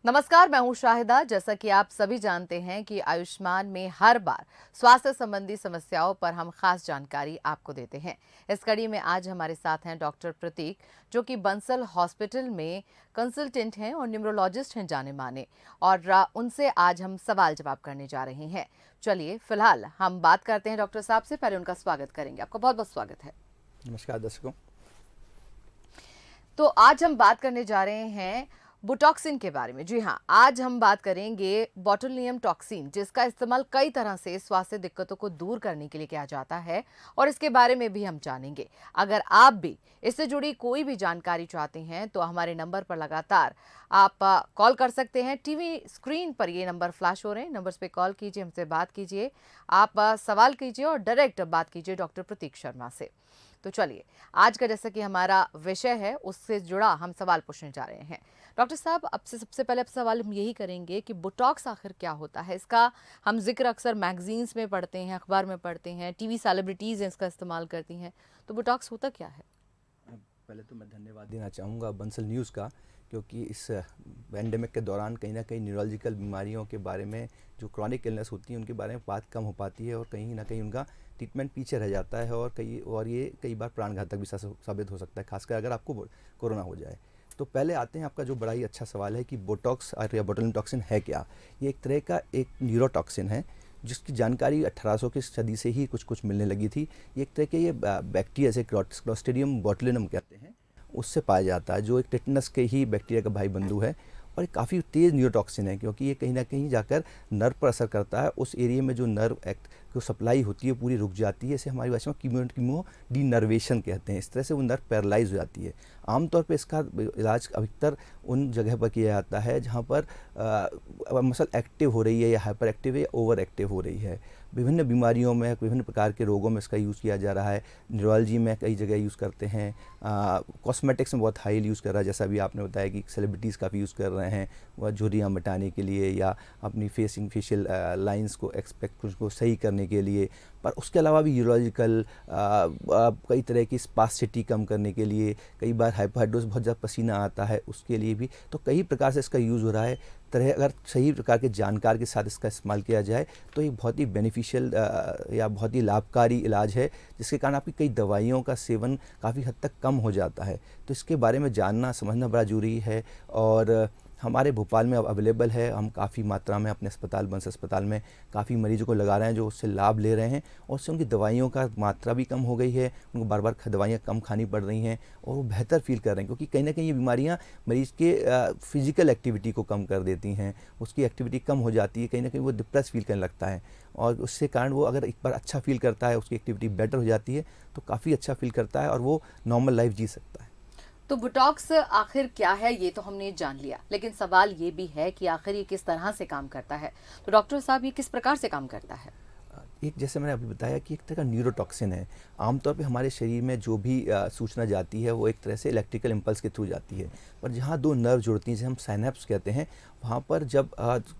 नमस्कार, मैं हूं शाहिदा। जैसा कि आप सभी जानते हैं कि आयुष्मान में हर बार स्वास्थ्य संबंधी समस्याओं पर हम खास जानकारी आपको देते हैं। इस कड़ी में आज हमारे साथ हैं डॉक्टर प्रतीक, जो कि बंसल हॉस्पिटल में कंसल्टेंट हैं और न्यूरोलॉजिस्ट हैं जाने माने, और उनसे आज हम सवाल जवाब करने जा रहे हैं। चलिए फिलहाल हम बात करते हैं डॉक्टर साहब से। पहले उनका स्वागत करेंगे। आपका बहुत बहुत स्वागत है। नमस्कार दर्शकों। तो आज हम बात करने जा रहे हैं बुटॉक्सिन के बारे में। जी हाँ, आज हम बात करेंगे बोटुलिनियम टॉक्सिन, जिसका इस्तेमाल कई तरह से स्वास्थ्य दिक्कतों को दूर करने के लिए किया जाता है, और इसके बारे में भी हम जानेंगे। अगर आप भी इससे जुड़ी कोई भी जानकारी चाहते हैं तो हमारे नंबर पर लगातार आप कॉल कर सकते हैं। टीवी स्क्रीन पर ये नंबर फ्लैश हो रहे हैं, नंबर्स पे कॉल कीजिए, हमसे बात कीजिए, आप सवाल कीजिए और डायरेक्ट बात कीजिए डॉक्टर प्रतीक शर्मा से। तो चलिए, आज का जैसा कि हमारा विषय है उससे जुड़ा हम सवाल पूछने जा रहे हैं। डॉक्टर साहब, अब से सबसे पहले अब सवाल हम यही करेंगे कि बुटॉक्स आखिर क्या होता है। इसका हम जिक्र अक्सर मैगजीन्स में पढ़ते हैं, अखबार में पढ़ते हैं, टीवी सेलिब्रिटीज़ इसका इस्तेमाल करती हैं। तो बुटॉक्स होता क्या है? पहले तो मैं धन्यवाद देना चाहूँगा बंसल न्यूज़ का, क्योंकि इस पैंडेमिक के दौरान कहीं ना कहीं न्यूरोलॉजिकल बीमारियों के बारे में, जो क्रॉनिक इलनेस होती है उनके बारे में बात कम हो पाती है और कहीं ना कहीं उनका ट्रीटमेंट पीछे रह जाता है, और ये कई बार प्राणघातक भी साबित हो सकता है, खासकर अगर आपको कोरोना हो जाए। तो पहले आते हैं, आपका जो बड़ा ही अच्छा सवाल है कि बोटॉक्स या बोटुलिन टॉक्सिन है क्या। ये एक तरह का एक न्यूरोटॉक्सिन है, जिसकी जानकारी 1800 की सदी से ही कुछ कुछ मिलने लगी थी। ये एक तरह के ये बैक्टीरिया से क्लॉस्ट्रिडियम बोटुलिनम कहते हैं, उससे पाया जाता है, जो एक टेटनस के ही बैक्टीरिया का भाई बंधु है। और ये काफ़ी तेज़ न्यूरोटॉक्सिन है, क्योंकि ये कहीं ना कहीं जाकर नर्व पर असर करता है। उस एरिया में जो नर्व एक्ट जो सप्लाई होती है पूरी रुक जाती है। इसे हमारी भाषा में कीमो डीनर्वेशन कहते हैं। इस तरह से वो नर्व पैरालाइज हो जाती है। आमतौर पे इसका इलाज अधिकतर उन जगह पर किया जाता है जहाँ पर मसल एक्टिव हो रही है, या हाइपर एक्टिव है, या ओवर एक्टिव हो रही है। विभिन्न बीमारियों में, विभिन्न प्रकार के रोगों में इसका यूज़ किया जा रहा है। न्यूरोलॉजी में कई जगह यूज़ करते हैं, कॉस्मेटिक्स में बहुत हाईली यूज़ कर रहा है, जैसा भी आपने बताया कि सेलिब्रिटीज़ काफ़ी यूज़ कर रहे हैं वह झुर्रियाँ मिटाने के लिए, या अपनी फेशियल लाइंस को को सही करने के लिए। पर उसके अलावा भी यूरोलॉजिकल कई तरह की स्पास्टिटी कम करने के लिए, कई बार हाइपोहाइड्रोस बहुत ज़्यादा पसीना आता है उसके लिए भी। तो कई प्रकार से इसका यूज़ हो रहा है। अगर सही प्रकार के जानकार के साथ इसका इस्तेमाल किया जाए तो ये बहुत ही बेनिफिशियल या बहुत ही लाभकारी इलाज है, जिसके कारण आपकी कई दवाइयों का सेवन काफ़ी हद तक कम हो जाता है। तो इसके बारे में जानना समझना बड़ा ज़रूरी है। और हमारे भोपाल में अब अवेलेबल है। हम काफ़ी मात्रा में अपने अस्पताल, बंसल अस्पताल में काफ़ी मरीजों को लगा रहे हैं, जो उससे लाभ ले रहे हैं, और उससे उनकी दवाइयों का मात्रा भी कम हो गई है। उनको बार बार दवाइयाँ कम खानी पड़ रही हैं और वो बेहतर फील कर रहे हैं, क्योंकि कहीं ना कहीं ये बीमारियाँ मरीज़ के फिजिकल एक्टिविटी को कम कर देती हैं। उसकी एक्टिविटी कम हो जाती है, कहीं ना कहीं वो डिप्रेस फील करने लगता है, और उससे कारण वो अगर एक बार अच्छा फील करता है, उसकी एक्टिविटी बेटर हो जाती है, तो काफ़ी अच्छा फील करता है और वो नॉर्मल लाइफ जी सकता है। तो बुटॉक्स आखिर क्या है ये तो हमने जान लिया, लेकिन सवाल ये भी है कि आखिर ये किस तरह से काम करता है। तो डॉक्टर साहब, ये किस प्रकार से काम करता है? एक, जैसे मैंने अभी बताया कि एक तरह का न्यूरोटॉक्सिन है। आमतौर पे हमारे शरीर में जो भी सूचना जाती है वो एक तरह से इलेक्ट्रिकल इम्पल्स के थ्रू जाती है। पर जहाँ दो नर्व जुड़ती हैं, जिसे हम साइनेप्स कहते हैं, वहाँ पर जब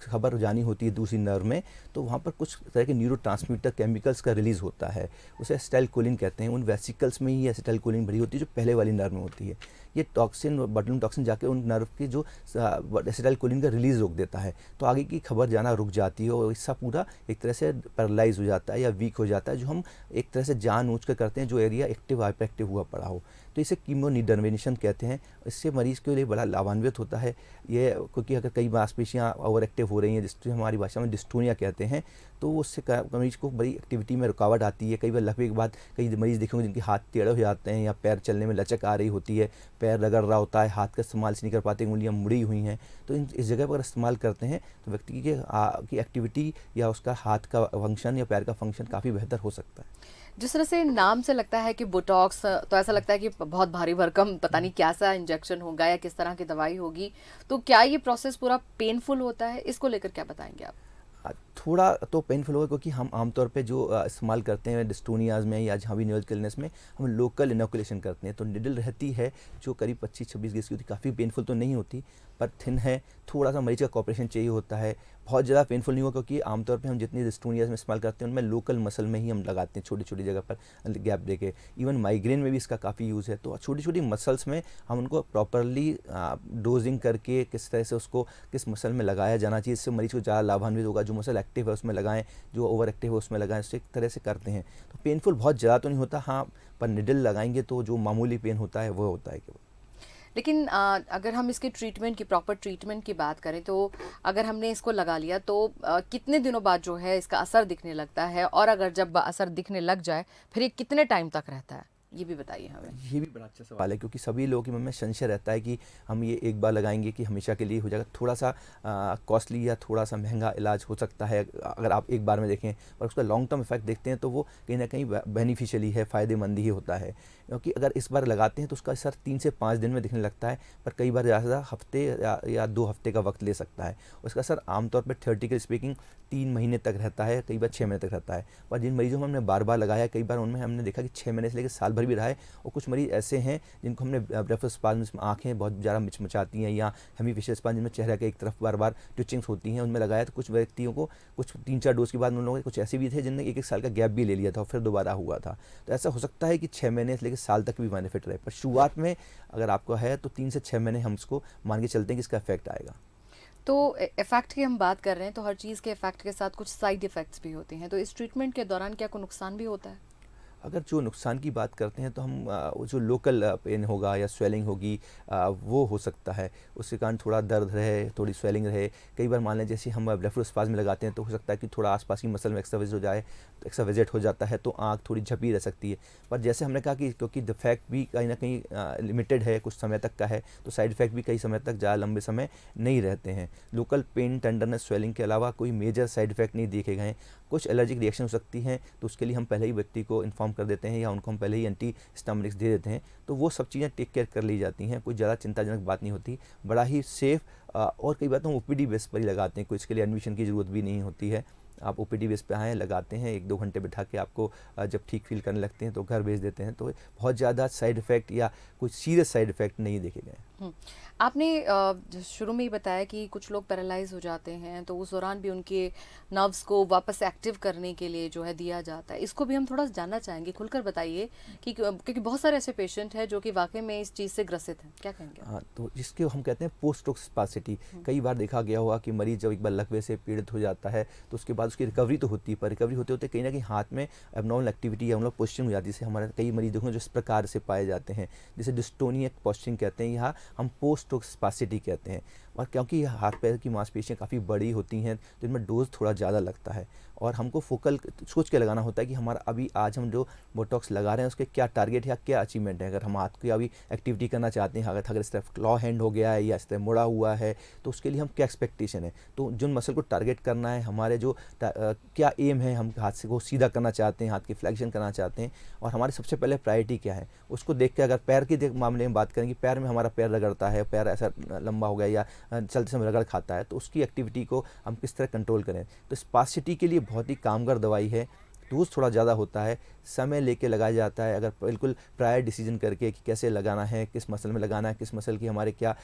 खबर जानी होती है दूसरी नर्व में, तो वहाँ पर कुछ तरह के न्यूरोट्रांसमीटर केमिकल्स का रिलीज़ होता है। उसे एसिटाइलकोलिन कहते हैं। उन वेसिकल्स में ही एसिटाइलकोलिन भरी होती है, जो पहले वाली नर्व में होती है। ये टॉक्सिन, बोटुलिन टॉक्सिन, जाके उन नर्व की जो एसिटाइलकोलिन का रिलीज़ रोक देता है, तो आगे की खबर जाना रुक जाती है और इसका पूरा एक तरह से पैरालाइज हो जाता है या वीक हो जाता है, जो हम एक तरह से जानबूझ कर करते हैं, जो एरिया एक्टिव हाइपर एक्टिव हुआ पड़ा हो। तो इसे कीमो डीनर्वेशन कहते हैं। इससे मरीज़ के लिए बड़ा लाभान्वित होता है ये, क्योंकि अगर कई मांसपेशियाँ ओवर एक्टिव हो रही हैं, जिसको हमारी भाषा में डिस्टोनिया कहते हैं, तो उससे मरीज को बड़ी एक्टिविटी में रुकावट आती है। कई बार लगने के बाद कई मरीज़ देखेंगे जिनके हाथ टेढ़े हो जाते हैं, या पैर चलने में लचक आ रही होती है, पैर रगड़ रहा होता है, हाथ का इस्तेमाल से नहीं कर पाते, उंगलियां मुड़ी हुई हैं। तो इस जगह पर इस्तेमाल करते हैं तो व्यक्ति की एक्टिविटी या उसका हाथ का फंक्शन या पैर का फंक्शन काफ़ी बेहतर हो सकता है। जिस तरह से नाम से लगता है कि बुटॉक्स, तो ऐसा लगता है कि बहुत भारी भरकम पता नहीं क्या सा इंजेक्शन होगा या किस तरह की दवाई होगी। तो क्या ये प्रोसेस पूरा पेनफुल होता है? इसको लेकर क्या बताएंगे आप? थोड़ा तो पेनफुल होगा, क्योंकि हम आमतौर पे जो इस्तेमाल करते हैं डिस्टोनियाज में या जहाँ भी न्यूरोलॉजिकल इलनेस में, हम लोकल इनोकुलेशन करते हैं। तो निडल रहती है जो करीब 25-26 गज की होती है। काफ़ी पेनफुल तो नहीं होती, पर थिन है। थोड़ा सा मरीज का कॉपरेशन चाहिए होता है। बहुत ज़्यादा पेनफुल नहीं होगा, क्योंकि आमतौर पे हम जितनी डिस्टोनियाज में इस्तेमाल करते हैं उनमें लोकल मसल में ही हम लगाते हैं, छोटी छोटी जगह पर गैप देके। इवन माइग्रेन में भी इसका काफ़ी यूज़ है। तो छोटी छोटी मसल्स में हम उनको प्रॉपरली डोजिंग करके किस तरह से उसको किस मसल में लगाया जाना चाहिए, इससे मरीज़ को ज़्यादा लाभान्वित होगा। जो मसल एक्टिव है उसमें लगाएं, जो ओवर एक्टिव है उसमें लगाएं, उससे एक तरह से करते हैं। तो पेनफुल बहुत ज़्यादा तो नहीं होता, हाँ, पर निडल लगाएंगे तो जो मामूली पेन होता है वो होता है केवल। लेकिन अगर हम इसके ट्रीटमेंट की प्रॉपर ट्रीटमेंट की बात करें तो अगर हमने इसको लगा लिया तो कितने दिनों बाद जो है इसका असर दिखने लगता है, और अगर जब असर दिखने लग जाए फिर ये कितने टाइम तक रहता है, ये भी बताइए हमें। ये भी बड़ा अच्छा सवाल है, क्योंकि सभी लोगों के मन में संशय रहता है कि हम ये एक बार लगाएंगे कि हमेशा के लिए हो जाएगा। थोड़ा सा कॉस्टली या थोड़ा सा महंगा इलाज हो सकता है अगर आप एक बार में देखें, पर उसका लॉन्ग टर्म इफेक्ट देखते हैं तो वो कहीं ना कहीं बेनिफिशियली है, फ़ायदेमंद ही होता है। क्योंकि अगर इस बार लगाते हैं तो उसका असर 3 से 5 दिन में दिखने लगता है, पर कई बार ज़्यादा हफ्ते या 2 हफ्ते का वक्त ले सकता है। उसका असर आमतौर पर थ्योरेटिकल स्पीकिंग 3 महीने तक रहता है, कई बार 6 महीने तक रहता है। पर जिन मरीजों में हमने बार बार लगाया, कई बार उनमें हमने देखा कि 6 महीने से लेकर साल भर भी रहा है। और कुछ मरीज़ ऐसे हैं जिनको हमने ब्लेफरोस्पाज़म, आँखें बहुत ज़्यादा मिचमचाती हैं, या हेमीफेशियल स्पाज़म जिनमें चेहरे के एक तरफ बार बार ट्विचिंग्स होती हैं, उनमें लगाया। तो कुछ व्यक्तियों को कुछ 3-4 डोज के बाद उन लोगों के कुछ ऐसे भी थे जिनने 1-1 साल का गैप भी ले लिया था और फिर दोबारा हुआ था। तो ऐसा हो सकता है कि 6 महीने से लेकर साल तक भी बेनिफिट रहे, पर शुरुआत में अगर आपको है तो 3 से 6 महीने हम इसको मान के चलते हैं कि इसका इफेक्ट आएगा। तो इफ़ेक्ट की हम बात कर रहे हैं तो हर चीज़ के इफ़ेक्ट के साथ कुछ साइड इफ़ेक्ट्स भी होते हैं, तो इस ट्रीटमेंट के दौरान क्या कोई नुकसान भी होता है? अगर जो नुकसान की बात करते हैं तो हम वो जो लोकल पेन होगा या स्वेलिंग होगी, वो हो सकता है। उसके कारण थोड़ा दर्द रहे, थोड़ी स्वेलिंग रहे। कई बार मान लें जैसे हम ब्लेफरोस्पाज़म में लगाते हैं तो हो सकता है कि थोड़ा आसपास की मसल में एक्स्ट्रा विजिट हो जाए, तो एक्स्ट्रा विजिट हो जाता है तो आँख थोड़ी झपी रह सकती है। पर जैसे हमने कहा कि क्योंकि डिफेक्ट भी कहीं ना कहीं लिमिटेड है, कुछ समय तक का है, तो साइड इफेक्ट भी कई समय तक ज़्यादा लंबे समय नहीं रहते हैं। लोकल पेन, टेंडरनेस, स्वेलिंग के अलावा कोई मेजर साइड इफेक्ट नहीं देखे गए हैं। कुछ एलर्जिक रिएक्शन हो सकती हैं, तो उसके लिए हम पहले ही व्यक्ति को इन्फॉर्म कर देते हैं या उनको हम पहले ही एंटी हिस्टामिनिक्स दे देते हैं। तो वो सब चीज़ें टेक केयर कर ली जाती हैं, कोई ज़्यादा चिंताजनक बात नहीं होती, बड़ा ही सेफ़। और कई बार तो हम ओपीडी बेस पर ही लगाते हैं, कोई इसके लिए एडमिशन की ज़रूरत भी नहीं होती है। आप ओपीडी बेस पे आएँ, लगाते हैं, 1-2 घंटे बैठा के आपको जब ठीक फील करने लगते हैं तो घर भेज देते हैं। तो बहुत ज़्यादा साइड इफ़ेक्ट या कुछ सीरियस साइड इफ़ेक्ट नहीं देखे गए। आपने शुरू में ही बताया कि कुछ लोग पैरालाइज हो जाते हैं तो उस दौरान भी उनके नर्व्स को वापस एक्टिव करने के लिए जो है दिया जाता है, इसको भी हम थोड़ा जानना चाहेंगे, खुलकर बताइए कि क्योंकि बहुत सारे ऐसे पेशेंट हैं जो कि वाकई में इस चीज़ से ग्रसित हैं, क्या कहेंगे? हाँ, तो जिसके हम कहते हैं पोस्ट स्ट्रोक स्पासिटी। कई बार देखा गया होगा कि मरीज़ जब एक बार लकवे से पीड़ित हो जाता है तो उसके बाद उसकी रिकवरी तो होती है, पर रिकवरी होते होते कहीं ना कहीं हाथ में एबनॉर्मल एक्टिविटी या मतलब पोस्चरिंग हो जाती है। जैसे हमारे कई मरीज देखो जो इस प्रकार से पाए जाते हैं, जिसे डिस्टोनिया पोस्चरिंग कहते हैं, या हम पोस्ट स्ट्रोक स्पासिटी कहते हैं। और क्योंकि हाथ पैर की मांसपेशियाँ काफ़ी बड़ी होती हैं तो इनमें डोज थोड़ा ज़्यादा लगता है, और हमको फोकल सोच के लगाना होता है कि हमारा अभी आज हम जो बोटॉक्स लगा रहे हैं उसके क्या टारगेट या क्या अचीवमेंट है। अगर हम हाथ की अभी एक्टिविटी करना चाहते हैं, अगर इस तरफ क्लॉ हैंड हो गया है या इस तरह मुड़ा हुआ है, तो उसके लिए हम क्या एक्सपेक्टेशन है, तो जिन मसल को टारगेट करना है, हमारे जो क्या एम है, हम हाथ से को सीधा करना चाहते हैं, हाथ की फ्लेक्शन करना चाहते हैं, और हमारे सबसे पहले प्रायोरिटी क्या है उसको देख के। अगर पैर के मामले में बात करें कि पैर में हमारा पैर रगड़ता है, पैर ऐसा लंबा हो गया या चलते समय रगड़ खाता है, तो उसकी एक्टिविटी को हम किस तरह कंट्रोल करें। तो स्पासिटी के लिए बहुत ही कामगार दवाई है। डोज थोड़ा ज़्यादा होता है, समय लेके लगाया जाता है। अगर बिल्कुल प्रायर डिसीजन करके कि कैसे लगाना है, किस मसल में लगाना है, किस मसल की हमारे क्या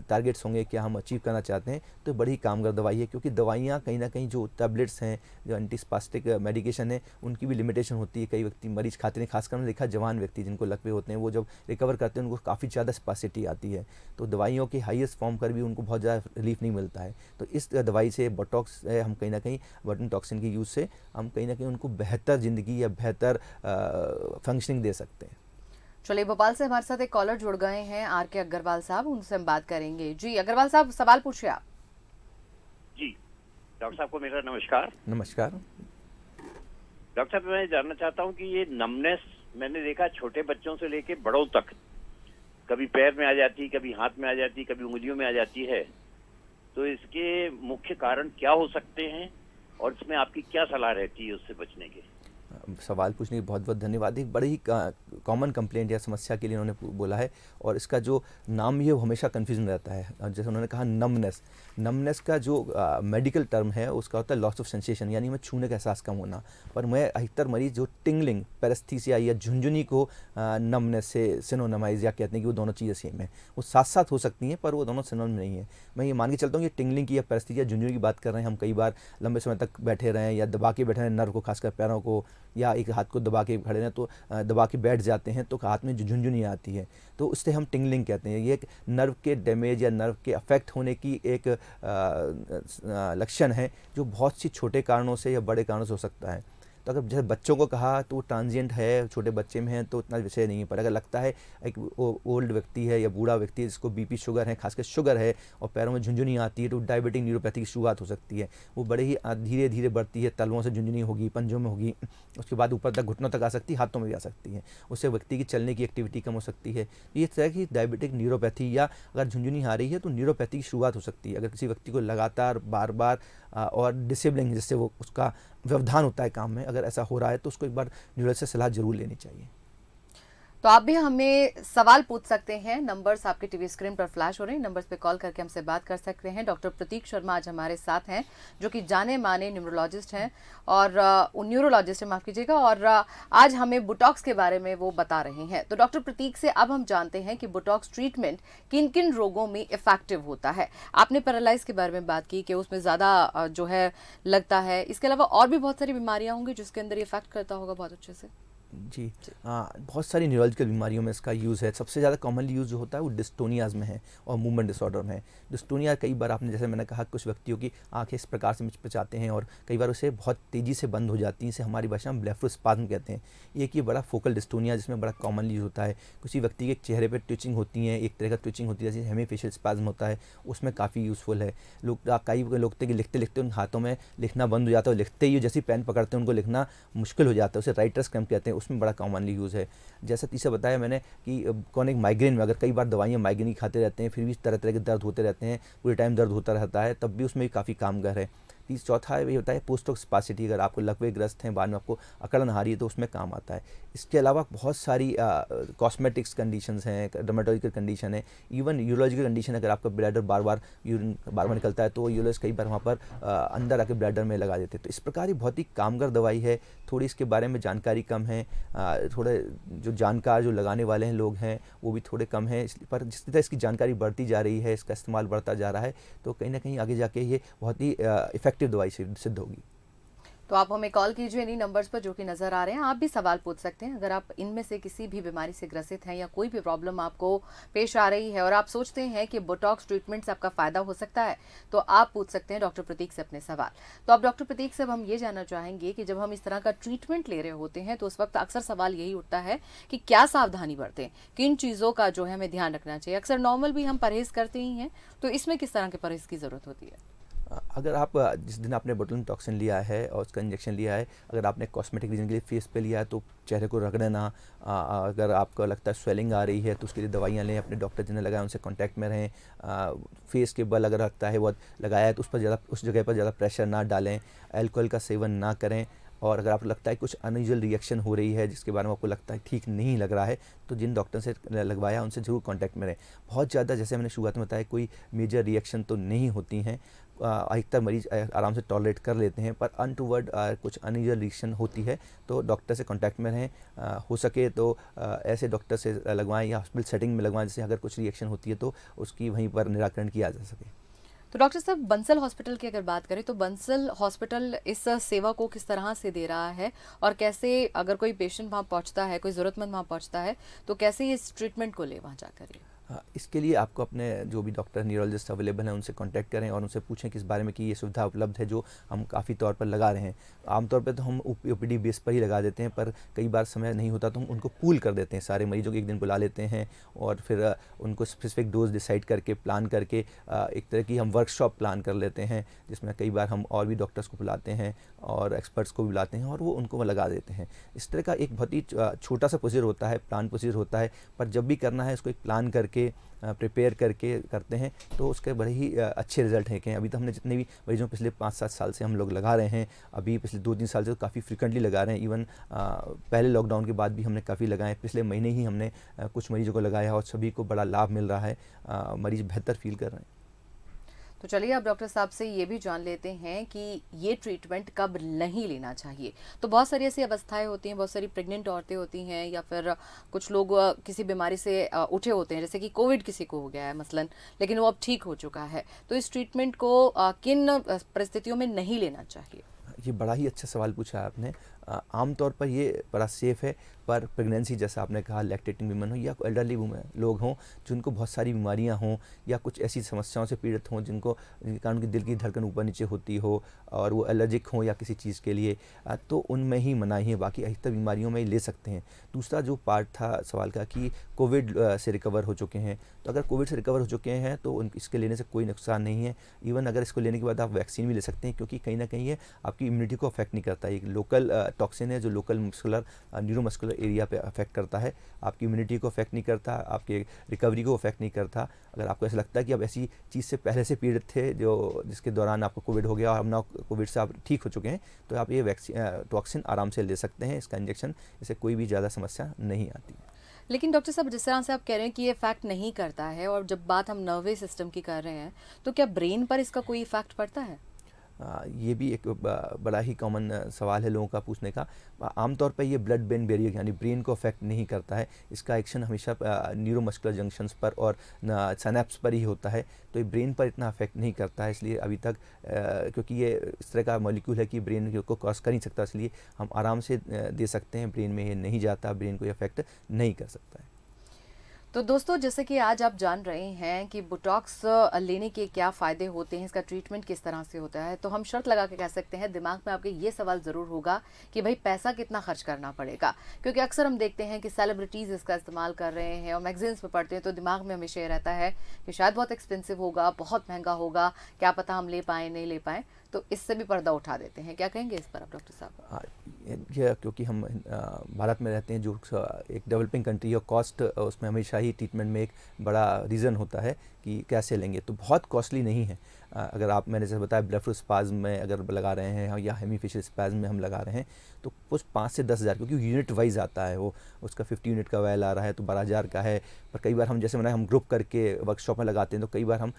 टारगेट्स होंगे, क्या हम अचीव करना चाहते हैं, तो बड़ी कामगार दवाई है। क्योंकि दवाइयाँ कहीं ना कहीं जो टैबलेट्स हैं, जो एंटीस्पास्टिक मेडिकेशन है, उनकी भी लिमिटेशन होती है। कई व्यक्ति मरीज खाते नहीं, खासकर मैंने देखा जवान व्यक्ति जिनको लकवे होते हैं, वो जब रिकवर करते हैं उनको काफ़ी ज़्यादा स्पासिटी आती है, तो दवाइयों के हाईएस्ट फॉर्म कर भी उनको बहुत ज़्यादा रिलीफ नहीं मिलता है। तो इस दवाई से बोटॉक्स है, हम कहीं ना कहीं बोटुलिज्म टॉक्सिन के यूज़ से हम कहीं ना कहीं उनको बेहतर ज़िंदगी या बेहतर फंक्शनिंग दे सकते हैं। चलिए, भोपाल से हमारे साथ एक कॉलर जुड़ गए हैं, आर.के. अग्रवाल साहब, उनसे हम बात करेंगे। जी अग्रवाल साहब, सवाल पूछिए आप। जी, डॉक्टर साहब को मेरा नमस्कार। नमस्कार। डॉक्टर साहब, मैं जानना चाहता हूँ कि ये नमनेस मैंने देखा छोटे बच्चों से लेके बड़ों तक, कभी पैर में आ जाती, कभी हाथ में आ जाती, कभी उंगलियों में आ जाती है, तो इसके मुख्य कारण क्या हो सकते हैं और इसमें आपकी क्या सलाह रहती है उससे बचने के? सवाल पूछने की बहुत बहुत धन्यवाद। एक बड़ी ही कॉमन कंप्लेंट या समस्या के लिए उन्होंने बोला है, और इसका जो नाम ये हमेशा कन्फ्यूजन रहता है। और जैसे उन्होंने कहा नमनेस, नमनेस का जो मेडिकल टर्म है उसका होता है लॉस ऑफ सेंसेशन, यानी हमें छूने का एहसास कम होना। पर मैं अधिकतर मरीज जो टिंगलिंग, पैरेस्थीसिया या झुंझुनी को नमनेस से सिनोनिमाइज या कहते हैं कि वो दोनों चीज़ें सेम है। वो साथ साथ हो सकती हैं पर वो दोनों सिनोनिम नहीं है। मैं ये मान के चलता हूँ कि टिंगलिंग की या पैरेस्थीसिया झुंझुनी की बात कर रहे हैं, हम कई बार लंबे समय तक बैठे रहें या दबा के बैठे रहें नर्व को, खासकर पैरों को, या एक हाथ को दबा के खड़े रहें तो दबा के बैठ जाते हैं तो हाथ में झुंझुनी आती है, तो उससे हम टिंगलिंग कहते हैं। ये एक नर्व के डैमेज या नर्व के अफेक्ट होने की एक लक्षण है जो बहुत सी छोटे कारणों से या बड़े कारणों से हो सकता है। तो अगर जैसे बच्चों को कहा तो वो ट्रांजिएंट है, छोटे बच्चे में है तो उतना विषय नहीं है। पर अगर लगता है एक ओल्ड व्यक्ति है या बूढ़ा व्यक्ति है जिसको बीपी शुगर है, खासकर शुगर है, और पैरों में झुंझुनी आती है, तो डायबिटिक न्यूरोपैथी की शुरुआत हो सकती है। वो बड़े ही धीरे धीरे बढ़ती है, तलवों से झुंझुनी होगी, पंजों में होगी, उसके बाद ऊपर तक घुटनों तक आ सकती है, हाथों में भी आ सकती है। उससे व्यक्ति की चलने की एक्टिविटी कम हो सकती है। ये तरह की डायबिटिक न्यूरोपैथी या अगर झुंझुनी आ रही है तो न्यूरोपैथी की शुरुआत हो सकती है। अगर किसी व्यक्ति को लगातार बार बार और डिसेबलिंग, जिससे वो उसका व्यवधान होता है काम में, अगर ऐसा हो रहा है तो उसको एक बार न्यूरोलॉजिस्ट से सलाह जरूर लेनी चाहिए। तो आप भी हमें सवाल पूछ सकते हैं। नंबर्स आपके टीवी स्क्रीन पर फ्लैश हो रहे हैं, नंबर्स पे कॉल करके हमसे बात कर सकते हैं। डॉक्टर प्रतीक शर्मा आज हमारे साथ हैं, जो कि जाने माने न्यूरोलॉजिस्ट हैं और न्यूरोलॉजिस्ट है, माफ कीजिएगा, और आज हमें बुटॉक्स के बारे में वो बता रहे हैं। तो डॉक्टर प्रतीक से अब हम जानते हैं कि बुटॉक्स ट्रीटमेंट किन किन रोगों में इफेक्टिव होता है। आपने पैरालाइज के बारे में बात की कि उसमें ज़्यादा जो है लगता है, इसके अलावा और भी बहुत सारी बीमारियाँ होंगी जिसके अंदर इफेक्ट करता होगा बहुत अच्छे से। जी, बहुत सारी न्यूरोलॉजिकल बीमारियों में इसका यूज़ है। सबसे ज़्यादा कॉमनली यूज़ जो होता है वो डिस्टोनियाज में है और मूवमेंट डिसऑर्डर में है। डिस्टोनिया कई बार आपने, जैसे मैंने कहा, कुछ व्यक्तियों की आंखें इस प्रकार से मिचमिचाते हैं और कई बार उसे बहुत तेज़ी से बंद हो जाती हैं, इसे हमारी भाषा में ब्लेफरोस्पाज्म कहते हैं। एक ये बड़ा फोकल डिस्टोनिया जिसमें बड़ा कॉमनली यूज़ होता है। किसी व्यक्ति के चेहरे पर ट्विचिंग होती है, एक तरह का ट्विचिंग होती है जैसे हेमीफेशियल स्पाज्म होता है, उसमें काफ़ी यूज़फुल है। कई लोग थे कि लिखते लिखते उन हाथों में लिखना बंद हो जाता है, लिखते ही जैसे पेन पकड़ते हैं उनको लिखना मुश्किल हो जाता है, उसे राइटर्स क्रैम्प कहते हैं, उसमें बड़ा कॉमनली यूज़ है। जैसा तीसरा बताया मैंने कि क्रॉनिक माइग्रेन में अगर कई बार दवाइयाँ माइग्रेन की खाते रहते हैं, फिर भी तरह तरह के दर्द होते रहते हैं, पूरे टाइम दर्द होता रहता है, तब भी उसमें भी काफ़ी कामगार है। चौथा ये होता है पोस्ट होक स्पासिटी, अगर आपको लकवे ग्रस्त हैं, बाद में आपको अकड़न आ रही है तो उसमें काम आता है। इसके अलावा बहुत सारी कॉस्मेटिक्स कंडीशंस हैं, डर्मेटोलॉजिकल कंडीशन है, इवन यूरोलॉजिकल कंडीशन, अगर आपका ब्लैडर बार बार यूरिन बार बार निकलता है तो यूरोलॉजिस्ट कई बार वहाँ पर अंदर आके ब्लैडर में लगा देते हैं। तो इस प्रकार ही बहुत ही कामगार दवाई है। थोड़ी इसके बारे में जानकारी कम है, थोड़े जो जानकार जो लगाने वाले हैं लोग हैं वो भी थोड़े कम हैं, पर जिस तरह इसकी जानकारी बढ़ती जा रही है, इसका इस्तेमाल बढ़ता जा रहा है, तो कहीं ना कहीं आगे जाके ये बहुत ही इफेक्टिव दवाई सिद्ध होगी। तो आप हमें कॉल कीजिए इन्हीं नंबर्स पर जो कि नज़र आ रहे हैं। आप भी सवाल पूछ सकते हैं अगर आप इनमें से किसी भी बीमारी से ग्रसित हैं या कोई भी प्रॉब्लम आपको पेश आ रही है और आप सोचते हैं कि बोटॉक्स ट्रीटमेंट से आपका फ़ायदा हो सकता है, तो आप पूछ सकते हैं डॉक्टर प्रतीक से अपने सवाल। तो अब डॉक्टर प्रतीक से हम ये जानना चाहेंगे कि जब हम इस तरह का ट्रीटमेंट ले रहे होते हैं तो उस वक्त अक्सर सवाल यही उठता है कि क्या सावधानी बरतें, किन चीज़ों का जो है हमें ध्यान रखना चाहिए। अक्सर नॉर्मल भी हम परहेज़ करते ही हैं, तो इसमें किस तरह के परहेज़ की ज़रूरत होती है? अगर आप जिस दिन आपने बोटुलिन टॉक्सिन लिया है और उसका इंजेक्शन लिया है, अगर आपने कॉस्मेटिक रीजन के लिए फेस पे लिया है तो चेहरे को रगड़ना, अगर आपको लगता है स्वेलिंग आ रही है तो उसके लिए दवाइयाँ लें, अपने डॉक्टर जिन्हें लगाया उनसे कांटेक्ट में रहें। फेस के बल अगर लगता है बहुत लगाया है तो उस जगह पर ज़्यादा प्रेशर ना डालें, अल्कोहल का सेवन ना करें। और अगर आपको लगता है कुछ अनयूजुअल रिएक्शन हो रही है जिसके बारे में आपको लगता है ठीक नहीं लग रहा है, तो जिन डॉक्टर से लगवाया उनसे ज़रूर कांटेक्ट में रहें। बहुत ज़्यादा, जैसे मैंने शुरुआत में बताया, कोई मेजर रिएक्शन तो नहीं होती हैं, अधिकतर मरीज आराम से टॉलरेट कर लेते हैं, पर अनटूवर्ड कुछ अनयूजुअल रिएक्शन होती है तो डॉक्टर से कांटेक्ट में रहें। हो सके तो ऐसे डॉक्टर से लगवाएं या हॉस्पिटल सेटिंग में लगवाएं जिससे अगर कुछ रिएक्शन होती है तो उसकी वहीं पर निराकरण किया जा सके। तो डॉक्टर साहब, बंसल हॉस्पिटल की अगर बात करें तो बंसल हॉस्पिटल इस सेवा को किस तरह से दे रहा है और कैसे, अगर कोई पेशेंट वहाँ पहुँचता है, कोई ज़रूरतमंद वहाँ पहुँचता है, तो कैसे इस ट्रीटमेंट को ले वहाँ जाकर? इसके लिए आपको अपने जो भी डॉक्टर न्यूरोलॉजिस्ट अवेलेबल हैं उनसे कांटेक्ट करें और उनसे पूछें किस बारे में कि ये सुविधा उपलब्ध है जो हम काफ़ी तौर पर लगा रहे हैं। आमतौर पर तो हम ओपीडी बेस पर ही लगा देते हैं, पर कई बार समय नहीं होता तो हम उनको पूल कर देते हैं, सारे मरीजों को एक दिन बुला लेते हैं और फिर उनको स्पेसिफिक डोज डिसाइड करके प्लान करके एक तरह की हम वर्कशॉप प्लान कर लेते हैं, जिसमें कई बार हम और भी डॉक्टर्स को बुलाते हैं और एक्सपर्ट्स को भी बुलाते हैं और वो उनको लगा देते हैं। इस तरह का एक बहुत ही छोटा सा प्रोसीजर होता है, प्लान प्रोसीजर होता है, पर जब भी करना है इसको एक प्लान करके करके प्रिपेयर करके करते हैं तो उसके बड़े ही अच्छे रिजल्ट हैं। अभी तो हमने जितने भी मरीजों पिछले 5-7 साल से हम लोग लगा रहे हैं, अभी पिछले 2-3 साल से तो काफ़ी फ्रिक्वेंटली लगा रहे हैं। इवन पहले लॉकडाउन के बाद भी हमने काफ़ी लगाए, पिछले महीने ही हमने कुछ मरीजों को लगाया और सभी को बड़ा लाभ मिल रहा है, मरीज बेहतर फील कर रहे हैं। तो चलिए अब डॉक्टर साहब से ये भी जान लेते हैं कि ये ट्रीटमेंट कब नहीं लेना चाहिए। तो बहुत सारी ऐसी अवस्थाएं होती हैं, बहुत सारी प्रेग्नेंट औरतें होती हैं या फिर कुछ लोग किसी बीमारी से उठे होते हैं, जैसे कि कोविड किसी को हो गया है मसलन, लेकिन वो अब ठीक हो चुका है। तो इस ट्रीटमेंट को किन परिस्थितियों में नहीं लेना चाहिए? ये बड़ा ही अच्छा सवाल पूछा है आपने। आमतौर पर ये बड़ा सेफ़ है, पर प्रेगनेंसी जैसा आपने कहा, लैक्टेटिंग वुमेन हो या एल्डरली वुमेन लोग हों जिनको बहुत सारी बीमारियां हों या कुछ ऐसी समस्याओं से पीड़ित हों जिनके कारण उनकी दिल की धड़कन ऊपर नीचे होती हो और वो एलर्जिक हों या किसी चीज़ के लिए, तो उनमें ही मनाही है, बाकी अधिकतर बीमारियों में ही ले सकते हैं। दूसरा जो पार्ट था सवाल का कि कोविड से रिकवर हो चुके हैं, तो अगर कोविड से रिकवर हो चुके हैं तो इसके लेने से कोई नुकसान नहीं है। इवन अगर इसको लेने के बाद आप वैक्सीन भी ले सकते हैं, क्योंकि कहीं ना कहीं ये आपकी इम्यूनिटी को अफेक्ट नहीं करता है। एक लोकल टॉक्सिन है जो लोकल मस्कुलर न्यूरोमस्कुलर एरिया पे अफेक्ट करता है, आपकी इम्यूनिटी को अफेक्ट नहीं करता, आपके रिकवरी को अफेक्ट नहीं करता। अगर आपको ऐसा लगता है कि आप ऐसी चीज़ से पहले से पीड़ित थे जो जिसके दौरान आपको कोविड हो गया और अब ना कोविड से आप ठीक हो चुके हैं, तो आप ये वैक्सीन टॉक्सिन आराम से ले सकते हैं, इसका इंजेक्शन, इससे कोई भी ज़्यादा समस्या नहीं आती। लेकिन डॉक्टर साहब, जिस तरह से आप कह रहे हैं कि ये इफेक्ट नहीं करता है, और जब बात हम नर्वस सिस्टम की कर रहे हैं, तो क्या ब्रेन पर इसका कोई इफेक्ट पड़ता है? ये भी एक बड़ा ही कॉमन सवाल है लोगों का पूछने का। आमतौर पर ये ब्लड ब्रेन बैरियर यानी ब्रेन को अफेक्ट नहीं करता है, इसका एक्शन हमेशा न्यूरोमस्कुलर जंक्शंस पर और सिनेप्स पर ही होता है, तो ये ब्रेन पर इतना अफेक्ट नहीं करता है। इसलिए अभी तक क्योंकि ये इस तरह का मॉलिक्यूल है कि ब्रेन को कॉज कर नहीं सकता, इसलिए हम आराम से दे सकते हैं, ब्रेन में ये नहीं जाता, ब्रेन को ये अफेक्ट नहीं कर सकता है। तो दोस्तों, जैसे कि आज आप जान रहे हैं कि बोटॉक्स लेने के क्या फ़ायदे होते हैं, इसका ट्रीटमेंट किस तरह से होता है, तो हम शर्त लगा के कह सकते हैं, दिमाग में आपके ये सवाल ज़रूर होगा कि भाई पैसा कितना खर्च करना पड़ेगा, क्योंकि अक्सर हम देखते हैं कि सेलिब्रिटीज़ इसका इस्तेमाल कर रहे हैं और मैगजीन्स में पढ़ते हैं, तो दिमाग में हमेशा ये रहता है कि शायद बहुत एक्सपेंसिव होगा, बहुत महंगा होगा, क्या पता हम ले पाएँ नहीं ले पाएँ, तो इससे भी पर्दा उठा देते हैं। क्या कहेंगे इस पर आप डॉक्टर साहब? ये क्योंकि हम भारत में रहते हैं जो एक डेवलपिंग कंट्री और कॉस्ट उसमें हमेशा ही ट्रीटमेंट में एक बड़ा रीज़न होता है कि कैसे लेंगे, तो बहुत कॉस्टली नहीं है। अगर आप मैंने जैसे बताया ब्लेफरोस्पाज्म में अगर लगा रहे हैं या हेमीफेशियल स्पैज्म में हम लगा रहे हैं तो कुछ 5 से 10 हज़ार, क्योंकि यूनिट वाइज आता है, वो उसका 50 यूनिट का वायल आ रहा है तो 12,000 का है। पर कई बार हम जैसे मैंने हम ग्रुप करके वर्कशॉप में लगाते हैं तो कई बार हम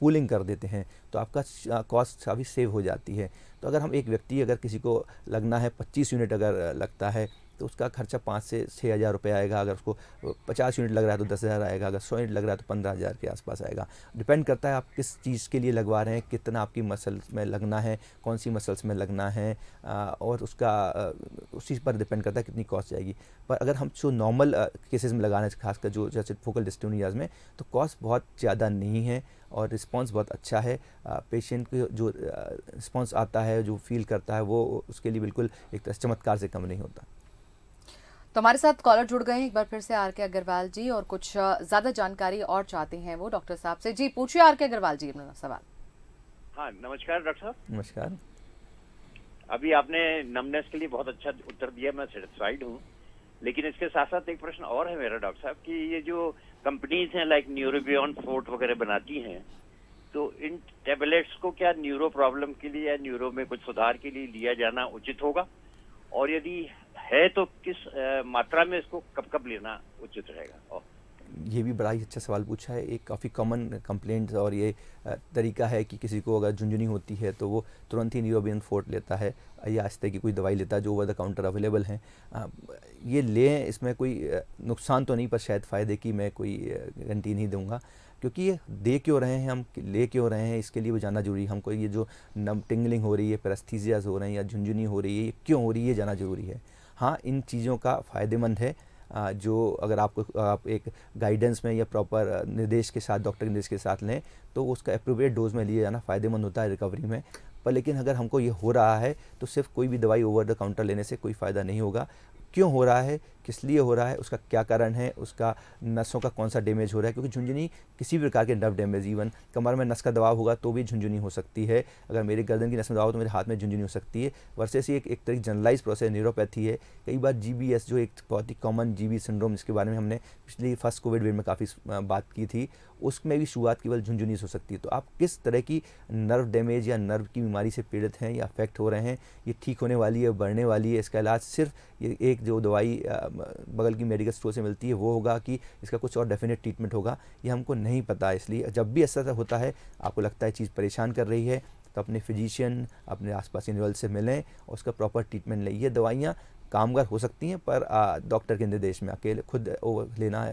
पूलिंग कर देते हैं तो आपका कॉस्ट काफ़ी सेव हो जाती है। तो अगर हम एक व्यक्ति अगर किसी को लगना है 25 यूनिट अगर लगता है तो उसका खर्चा 5 से 6 हज़ार रुपये आएगा। अगर उसको 50 यूनिट लग रहा है तो 10 हज़ार आएगा, अगर 100 यूनिट लग रहा है तो 15 हज़ार के आसपास आएगा। डिपेंड करता है आप किस चीज़ के लिए लगवा रहे हैं, कितना आपकी मसल्स में लगना है, कौन सी मसल्स में लगना है, और उसका उस चीज़ पर डिपेंड करता है कितनी कॉस्ट जाएगी। पर अगर हम जो नॉर्मल केसेस में लगाना है, खासकर जो जैसे फोकल डिस्टोनियाज में, तो कॉस्ट बहुत ज़्यादा नहीं है और रिस्पांस बहुत अच्छा है। पेशेंट को जो रिस्पांस आता है, जो फील करता है, वो उसके लिए बिल्कुल एक चमत्कार से कम नहीं होता। तो हमारे साथ कॉलर जुड़ गए हैं एक बार फिर से, आर के अग्रवाल जी, और कुछ ज़्यादा जानकारी और चाहते हैं वो डॉक्टर साहब से। जी पूछिए आर के अग्रवाल जी अपना सवाल। हाँ, नमस्कार डॉक्टर साहब। नमस्कार। अभी आपने नमनेस के लिए बहुत अच्छा उत्तर दिया, मैं सेटिस्फाइड हूँ। लेकिन इसके साथ साथ एक प्रश्न और है मेरा डॉक्टर साहब कि ये जो कंपनीज हैं लाइक न्यूरोबियॉन फोर्ट वगैरह बनाती हैं, तो इन टेबलेट्स को क्या न्यूरो प्रॉब्लम के लिए या न्यूरो में कुछ सुधार के लिए लिया जाना उचित होगा, और यदि है तो किस मात्रा में इसको कब कब लेना उचित रहेगा? और ये भी बड़ा ही अच्छा सवाल पूछा है। एक काफ़ी कॉमन कंप्लेंट और ये तरीका है कि किसी को अगर झुंझुनी होती है तो वो तुरंत ही न्यूरोबियन फोर्ट लेता है या इस तरह की कोई दवाई लेता है जो ओवर द काउंटर अवेलेबल हैं। ये लें, इसमें कोई नुकसान तो नहीं, पर शायद फ़ायदे की मैं कोई गारंटी नहीं दूंगा, क्योंकि ये दे क्यों रहे हैं, हम ले क्यों रहे हैं, इसके लिए वो जानना जरूरी है। हमको ये जो टिंगलिंग हो रही है, पैरास्थीसियाज हो रहे हैं या झुंझुनी हो रही है, ये क्यों हो रही है, ये जानना जरूरी है। हाँ, इन चीज़ों का फ़ायदेमंद है, जो अगर आप एक गाइडेंस में या प्रॉपर निर्देश के साथ, डॉक्टर के निर्देश के साथ लें तो उसका एप्रोप्रिएट डोज में लिए जाना फ़ायदेमंद होता है रिकवरी में। पर लेकिन अगर हमको ये हो रहा है तो सिर्फ कोई भी दवाई ओवर द काउंटर लेने से कोई फ़ायदा नहीं होगा। क्यों हो रहा है, किस लिए हो रहा है, उसका क्या कारण है, उसका नसों का कौन सा डैमेज हो रहा है, क्योंकि झुंझुनी किसी भी प्रकार के नर्व डैमेज, इवन कमर में नस का दबाव होगा तो भी झुंझुनी हो सकती है, अगर मेरे गर्दन की नस में दबाव हो तो मेरे हाथ में झुंझुनी हो सकती है। वर्सेस एक तरह की जनरलाइज प्रोसेस न्यूरोपैथी है। कई बार GBS जो एक बहुत ही कॉमन GB सिंड्रोम, जिसके बारे में हमने पिछली फर्स्ट कोविड वेव में काफ़ी बात की थी, उसमें भी शुरुआत केवल झुंझुनी से हो सकती है। तो आप किस तरह की नर्व डैमेज या नर्व की बीमारी से पीड़ित हैं या अफेक्ट हो रहे हैं, ये ठीक होने वाली है, बढ़ने वाली है, इसका इलाज सिर्फ ये एक जो दवाई बगल की मेडिकल स्टोर से मिलती है वो होगा कि इसका कुछ और डेफिनेट ट्रीटमेंट होगा, ये हमको नहीं पता। इसलिए जब भी ऐसा होता है, आपको लगता है चीज़ परेशान कर रही है, तो अपने फिजिशियन, अपने आसपास के न्यूरोलॉजिस्ट से मिलें और उसका प्रॉपर ट्रीटमेंट लें। ये दवाइयाँ कामगार हो सकती हैं, पर डॉक्टर के निर्देश में अकेले खुद लेना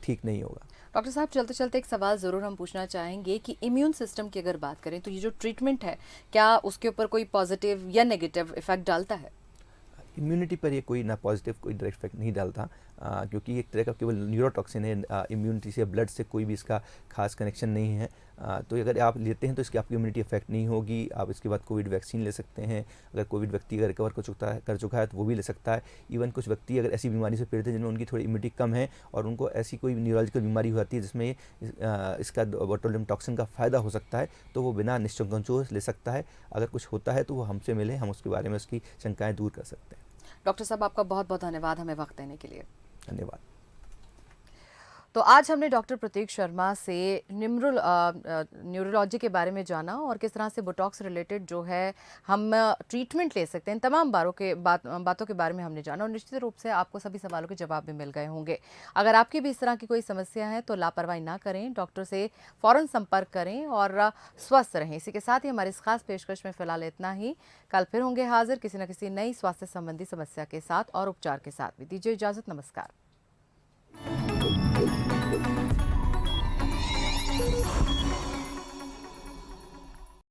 ठीक नहीं होगा। डॉक्टर साहब, चलते चलते एक सवाल ज़रूर हम पूछना चाहेंगे कि इम्यून सिस्टम की अगर बात करें तो ये जो ट्रीटमेंट है, क्या उसके ऊपर कोई पॉजिटिव या नेगेटिव इफेक्ट डालता है? इम्यूनिटी पर ये कोई ना पॉजिटिव कोई डायरेक्ट इफेक्ट नहीं डालता, क्योंकि एक तरह का केवल न्यूरोटॉक्सिन है, इम्यूनिटी से, ब्लड से कोई भी इसका खास कनेक्शन नहीं है। तो अगर आप लेते हैं तो इसकी आपकी इम्यूनिटी इफेक्ट नहीं होगी। आप इसके बाद कोविड वैक्सीन ले सकते हैं, अगर कोविड व्यक्ति अगर रिकवर कर चुका है तो वो भी ले सकता है। इवन कुछ व्यक्ति अगर ऐसी बीमारी से पीड़ित है जिनमें उनकी थोड़ी इम्यूनिटी कम है और उनको ऐसी कोई न्यूरोलॉजिकल बीमारी होती है जिसमें इसका बोटुलिज्म टॉक्सिन का फ़ायदा हो सकता है, तो वो बिना निश्चिंत ले सकता है। अगर कुछ होता है तो वो हमसे मिले, हम उसके बारे में उसकी शंकाएँ दूर कर सकते हैं। डॉक्टर साहब, आपका बहुत बहुत धन्यवाद हमें वक्त देने के लिए। धन्यवाद। तो आज हमने डॉक्टर प्रतीक शर्मा से न्यूरोलॉजी के बारे में जाना और किस तरह से बोटॉक्स रिलेटेड जो है हम ट्रीटमेंट ले सकते हैं, तमाम बातों के बारे में हमने जाना और निश्चित रूप से आपको सभी सवालों के जवाब भी मिल गए होंगे। अगर आपकी भी इस तरह की कोई समस्या है तो लापरवाही ना करें, डॉक्टर से फ़ौरन संपर्क करें और स्वस्थ रहें। इसी के साथ ही हमारी इस खास पेशकश में फ़िलहाल इतना ही। कल फिर होंगे हाजिर किसी न किसी नई स्वास्थ्य संबंधी समस्या के साथ और उपचार के साथ। भी दीजिए इजाज़त। नमस्कार।